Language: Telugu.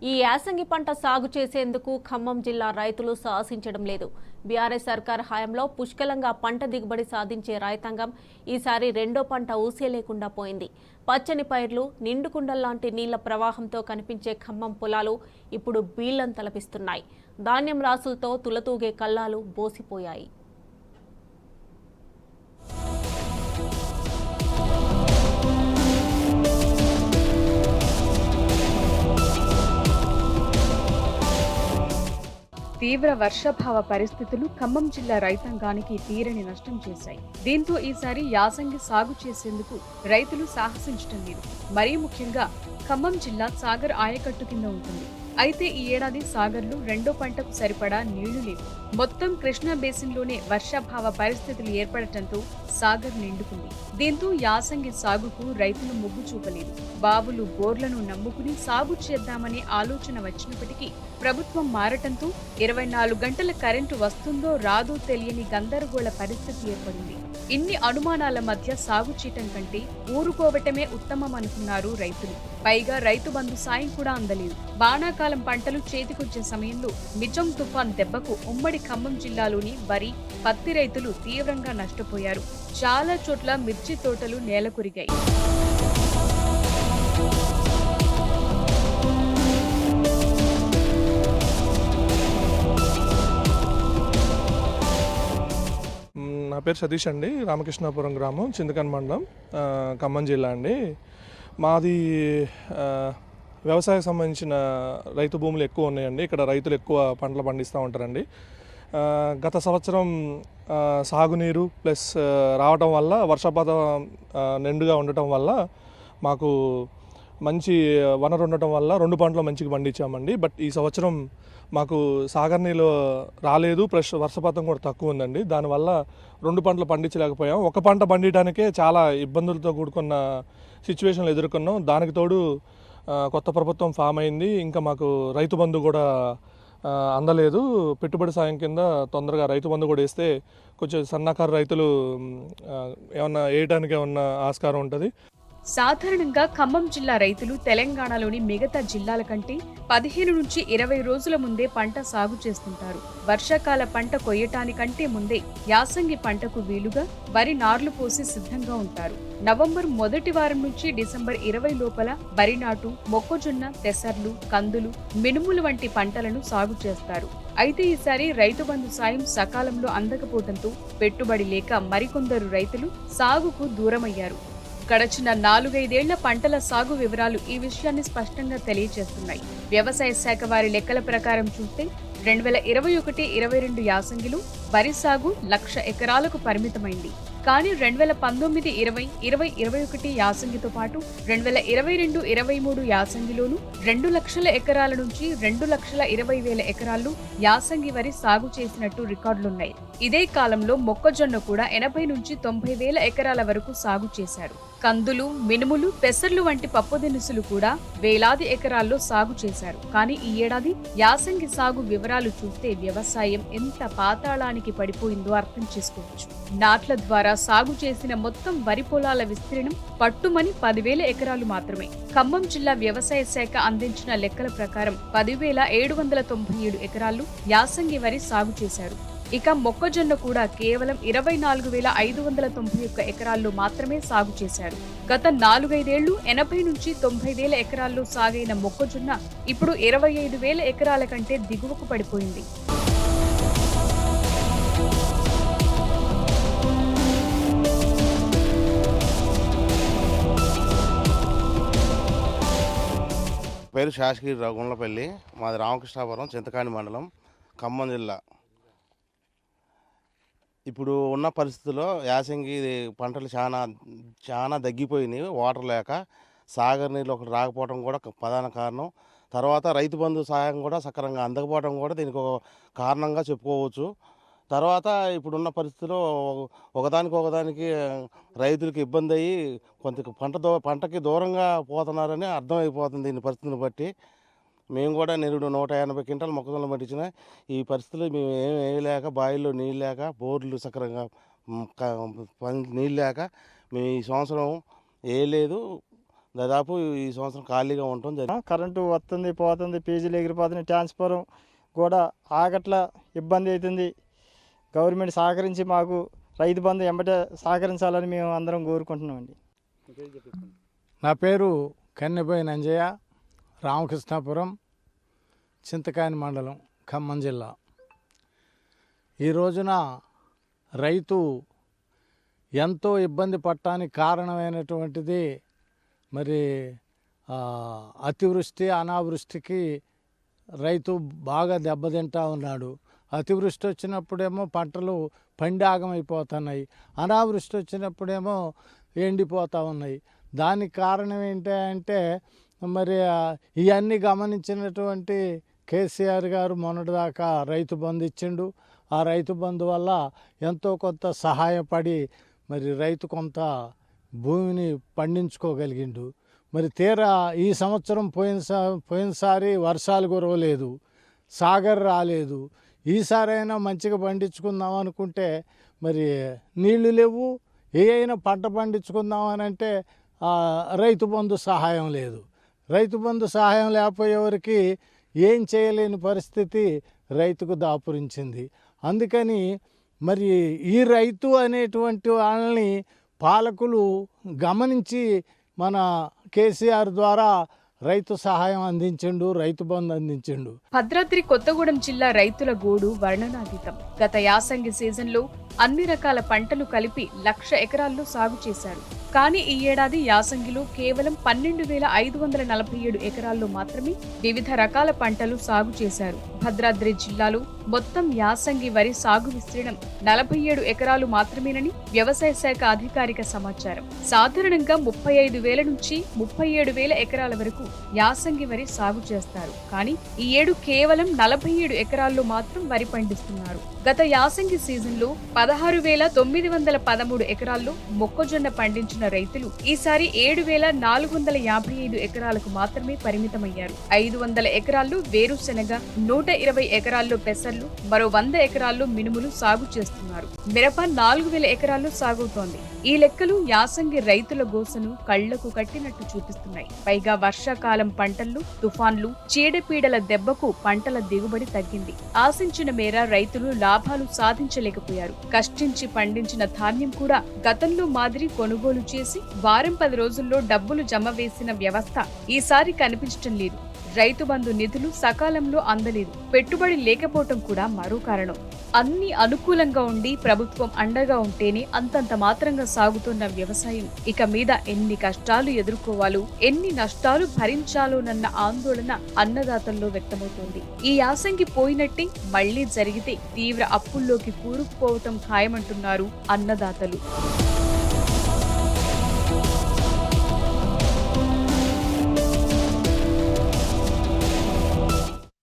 ఈ యాసంగి పంట సాగు చేసేందుకు ఖమ్మం జిల్లా రైతులు సాహసించడం లేదు. బీఆర్ఎస్ సర్కార్ హయాంలో పుష్కలంగా పంట దిగుబడి సాధించే రైతాంగం ఈసారి రెండో పంట ఊసే లేకుండా పోయింది. పచ్చని పైర్లు, నిండుకుండల్లాంటి నీళ్ల ప్రవాహంతో కనిపించే ఖమ్మం పొలాలు ఇప్పుడు బీళ్లను తలపిస్తున్నాయి. ధాన్యం రాసులతో తులతూగే కల్లాలు బోసిపోయాయి. తీవ్ర వర్షాభావ పరిస్థితులు ఖమ్మం జిల్లా రైతాంగానికి తీరని నష్టం చేశాయి. దీంతో ఈసారి యాసంగి సాగు చేసేందుకు రైతులు సాహసించడం లేదు. మరీ ముఖ్యంగా ఖమ్మం జిల్లా సాగర్ ఆయకట్టు కింద ఉంటుంది. అయితే ఈ ఏడాది సాగర్లో రెండో పంటకు సరిపడా నీళ్లు లేవు. మొత్తం కృష్ణా బేసిన్లోనే వర్షాభావ పరిస్థితులు ఏర్పడటంతో సాగర్ నిండుకుంది. దీంతో యాసంగి సాగుకు రైతులు మొగ్గు చూపలేదు. బావులు, బోర్లను నమ్ముకుని సాగు చేద్దామనే ఆలోచన వచ్చినప్పటికీ ప్రభుత్వం మారటంతో 24 గంటల కరెంటు వస్తుందో రాదో తెలియని గందరగోళ పరిస్థితి ఏర్పడింది. ఇన్ని అనుమానాల మధ్య సాగు చేయటం కంటే ఊరుకోవటమే ఉత్తమమనుకున్నారు రైతులు. పైగా రైతు బంధు సాయం కూడా అందలేదు. వానాకాలం పంటలు చేతికొచ్చే సమయంలో మిజం తుఫాన్ దెబ్బకు ఉమ్మడి ఖమ్మం జిల్లాలోని వరి, పత్తి రైతులు తీవ్రంగా నష్టపోయారు. చాలా చోట్ల మిర్చి తోటలు నేలకొరిగాయి. నా పేరు సతీష్ అండి. రామకృష్ణాపురం గ్రామం, చింతకన్ మండలం, ఖమ్మం జిల్లా అండి. మాది వ్యవసాయం సంబంధించిన రైతు భూములు ఎక్కువ ఉన్నాయండి. ఇక్కడ రైతులు ఎక్కువ పంటలు పండిస్తూ ఉంటారండి. గత సంవత్సరం సాగునీరు ప్లస్ రావటం వల్ల, వర్షపాతం నిండుగా ఉండటం వల్ల మాకు మంచి వనరు ఉండటం వల్ల రెండు పంటలు మంచిగా పండించామండి. బట్ ఈ సంవత్సరం మాకు సాగర్ నీళ్ళు రాలేదు, ప్లస్ వర్షపాతం కూడా తక్కువ ఉందండి. దానివల్ల రెండు పంటలు పండించలేకపోయాం. ఒక పంట పండించడానికే చాలా ఇబ్బందులతో కూడుకున్న సిచ్యువేషన్లు ఎదుర్కొన్నాం. దానికి తోడు కొత్త ప్రభుత్వం ఫామ్ అయింది. ఇంకా మాకు రైతు బంధు కూడా అందలేదు. పెట్టుబడి సాయం కింద తొందరగా రైతు బంధు కూడా వేస్తే కొంచెం సన్నకారు రైతులు ఏమన్నా వేయడానికి ఏమన్నా ఆస్కారం ఉంటుంది. సాధారణంగా ఖమ్మం జిల్లా రైతులు తెలంగాణలోని మిగతా జిల్లాల కంటే 15 నుంచి 20 రోజుల ముందే పంట సాగు చేస్తుంటారు. వర్షాకాల పంట కొయ్యటానికంటే ముందే యాసంగి పంటకు వీలుగా వరి నార్లు పోసి సిద్ధంగా ఉంటారు. నవంబర్ మొదటి వారం నుంచి డిసెంబర్ 20 లోపల వరి నాటు, మొక్కజొన్న, పెసర్లు, కందులు, మినుములు వంటి పంటలను సాగు చేస్తారు. అయితే ఈసారి రైతు బంధు సాయం సకాలంలో అందకపోవడంతో పెట్టుబడి లేక మరికొందరు రైతులు సాగుకు దూరమయ్యారు. గడచిన 4-5 ఏళ్ల పంటల సాగు వివరాలు ఈ విషయాన్ని స్పష్టంగా తెలియజేస్తున్నాయి. వ్యవసాయ శాఖ వారి లెక్కల ప్రకారం చూస్తే 2021-22 యాసంగిలో వరి సాగు 1,00,000 ఎకరాలకు పరిమితమైంది. కానీ 2019-20, 2021 యాసంగితో పాటు 2022-23 యాసంగిలోనూ 2,00,000 ఎకరాల నుంచి 2,20,000 ఎకరాల్లో యాసంగి వరి సాగు చేసినట్టు రికార్డులున్నాయి. ఇదే కాలంలో మొక్కజొన్న కూడా 80 నుంచి 90,000 ఎకరాల వరకు సాగు చేశారు. కందులు, మినుములు, పెసర్లు వంటి పప్పు దినుసులు కూడా వేలాది ఎకరాల్లో సాగు చేశారు. కానీ ఈ ఏడాది యాసంగి సాగు వివరాలు చూస్తే వ్యవసాయం ఎంత పాతాళానికి పడిపోయిందో అర్థం చేసుకోవచ్చు. నాట్ల ద్వారా సాగు చేసిన మొత్తం వరి పొలాల విస్తీర్ణం పట్టుమని 10,000 ఎకరాలు మాత్రమే. ఖమ్మం జిల్లా వ్యవసాయ శాఖ అందించిన లెక్కల ప్రకారం 10,797 ఎకరాల్లో యాసంగి వరి సాగు చేశారు. ఇక మొక్కజొన్న కూడా కేవలం 24,591 ఎకరాల్లో మాత్రమే సాగు చేశారు. గత 4-5 ఏళ్లు 80 నుంచి 90,000 ఎకరాల్లో సాగైన మొక్కజొన్న ఇప్పుడు 25,000 ఎకరాల కంటే దిగువకు పడిపోయింది. పేరు శాసగిరి గుండ్లపల్లి, మాది రామకృష్ణాపురం, చింతకాని మండలం, ఖమ్మం జిల్లా. ఇప్పుడు ఉన్న పరిస్థితుల్లో యాసంగి పంటలు చాలా తగ్గిపోయినాయి. వాటర్ లేక సాగర్ నీళ్ళు ఒకటి రాకపోవడం కూడా ప్రధాన కారణం. తర్వాత రైతు బంధు సహాయం కూడా సక్రమంగా అందకపోవడం కూడా దీనికి ఒక కారణంగా చెప్పుకోవచ్చు. తర్వాత ఇప్పుడున్న పరిస్థితుల్లో ఒకదానికి రైతులకు ఇబ్బంది అయ్యి కొంత పంటకి దూరంగా పోతున్నారని అర్థమైపోతుంది. దీని పరిస్థితిని బట్టి మేము కూడా నిరుడు 180 క్వింటాలు మొక్కజొన్న పండించిన ఈ పరిస్థితులు మేము ఏం వేయలేక, బావిల్లో నీళ్ళు లేక, బోర్లు సక్రమంగా నీళ్ళు లేక మేము ఈ సంవత్సరం వేయలేదు. దాదాపు ఈ సంవత్సరం ఖాళీగా ఉండటం జరిగింది. కరెంటు వస్తుంది పోతుంది, పీజీలు ఎగిరిపోతున్నాయి, ట్రాన్స్ఫారం కూడా ఆగట్ల ఇబ్బంది అవుతుంది. గవర్నమెంట్ సహకరించి మాకు రైతు బంధు ఎంబటే సహకరించాలని మేము అందరం కోరుకుంటున్నామండి. నా పేరు కన్నెబోయి నంజయ్య, రామకృష్ణాపురం, చింతకాయని మండలం, ఖమ్మం జిల్లా. ఈ రోజున రైతు ఎంతో ఇబ్బంది పడటానికి కారణమైనటువంటిది మరి అతివృష్టి అనావృష్టికి రైతు బాగా దెబ్బతింటా ఉన్నాడు. అతివృష్టి వచ్చినప్పుడేమో పంటలు పండాగమైపోతున్నాయి, అనావృష్టి వచ్చినప్పుడేమో ఎండిపోతూ ఉన్నాయి. దానికి కారణం ఏంటంటే మరి ఇవన్నీ గమనించినటువంటి కేసీఆర్ గారు మొన్నటిదాకా రైతు బంధు ఇచ్చిండు. ఆ రైతు బంధు వల్ల ఎంతో కొంత సహాయపడి మరి రైతు కొంత భూమిని పండించుకోగలిగిండు. మరి తీరా ఈ సంవత్సరం పోయినసారి వర్షాలు కురవలేదు, సాగర్ రాలేదు. ఈసారైనా మంచిగా పండించుకుందాం అనుకుంటే మరి నీళ్లు లేవు. ఏ అయినా పంట పండించుకుందామని అంటే రైతు బంధు సహాయం లేదు. రైతు బంధు సహాయం లేకపోయేవారికి ఏం చేయలేని పరిస్థితి రైతుకు దాపురించింది. అందుకని మరి ఈ రైతు అనేటువంటి వాళ్ళని పాలకులు గమనించి మన కేసీఆర్ ద్వారా రైతు సహాయం అందించిండు, రైతు బంధు అందించిండు. భద్రాద్రి కొత్తగూడెం జిల్లా రైతుల గోడు వర్ణనాతీతం. గత యాసంగి సీజన్లో అన్ని రకాల పంటలు కలిపి 1,00,000 ఎకరాల్లో సాగు చేశారు. కానీ ఈ ఏడాది యాసంగిలో కేవలం 12,547 ఎకరాల్లో మాత్రమే వివిధ రకాల పంటలు సాగు చేశారు. భద్రాద్రి జిల్లాలో మొత్తం యాసంగి వరి సాగు విస్తీర్ణం 47 ఎకరాలు మాత్రమేనని వ్యవసాయ శాఖ అధికారిక సమాచారం. సాధారణంగా 35,000 నుంచి 37,000 ఎకరాల వరకు యాసంగి వరి సాగు చేస్తారు. కానీ ఈ ఏడు కేవలం 47 ఎకరాల్లో మాత్రం వరి పండిస్తున్నారు. గత యాసంగి సీజన్లో 16,913 ఎకరాల్లో మొక్కజొన్న పండించిన రైతులు ఈసారి 7,455 ఎకరాలకు మాత్రమే పరిమితమయ్యారు. 500 ఎకరాల్లో వేరుశెనగ, 120 ఎకరాల్లో పెసర్లు, మరో 100 ఎకరాల్లో మినుములు సాగు చేస్తున్నారు. మిరప 4,000 ఎకరాల్లో సాగుతోంది. ఈ లెక్కలు యాసంగి రైతుల గోసను కళ్లకు కట్టినట్టు చూపిస్తున్నాయి. పైగా వర్షాకాలం పంటల్లో తుఫాన్లు, చీడపీడల దెబ్బకు పంటల దిగుబడి తగ్గింది. ఆశించిన మేర రైతులు లాభాలు సాధించలేకపోయారు. కష్టించి పండించిన ధాన్యం కూడా గతంలో మాదిరి కొనుగోలు చేసి వారం 10 రోజుల్లో డబ్బులు జమ వేసిన వ్యవస్థ ఈసారి కనిపించటం లేదు. రైతు బంధు నిధులు సకాలంలో అందలేదు. పెట్టుబడి లేకపోవటం కూడా మరో కారణం. అన్ని అనుకూలంగా ఉండి ప్రభుత్వం అండగా ఉంటేనే అంతంత మాత్రంగా సాగుతున్న వ్యవసాయం ఇక మీద ఎన్ని కష్టాలు ఎదుర్కోవాలో, ఎన్ని నష్టాలు భరించాలోనన్న ఆందోళన అన్నదాతల్లో వ్యక్తమవుతోంది. ఈ యాసంగి పోయినట్టే మళ్లీ జరిగితే తీవ్ర అప్పుల్లోకి కూరుకుపోవటం ఖాయమంటున్నారు అన్నదాతలు.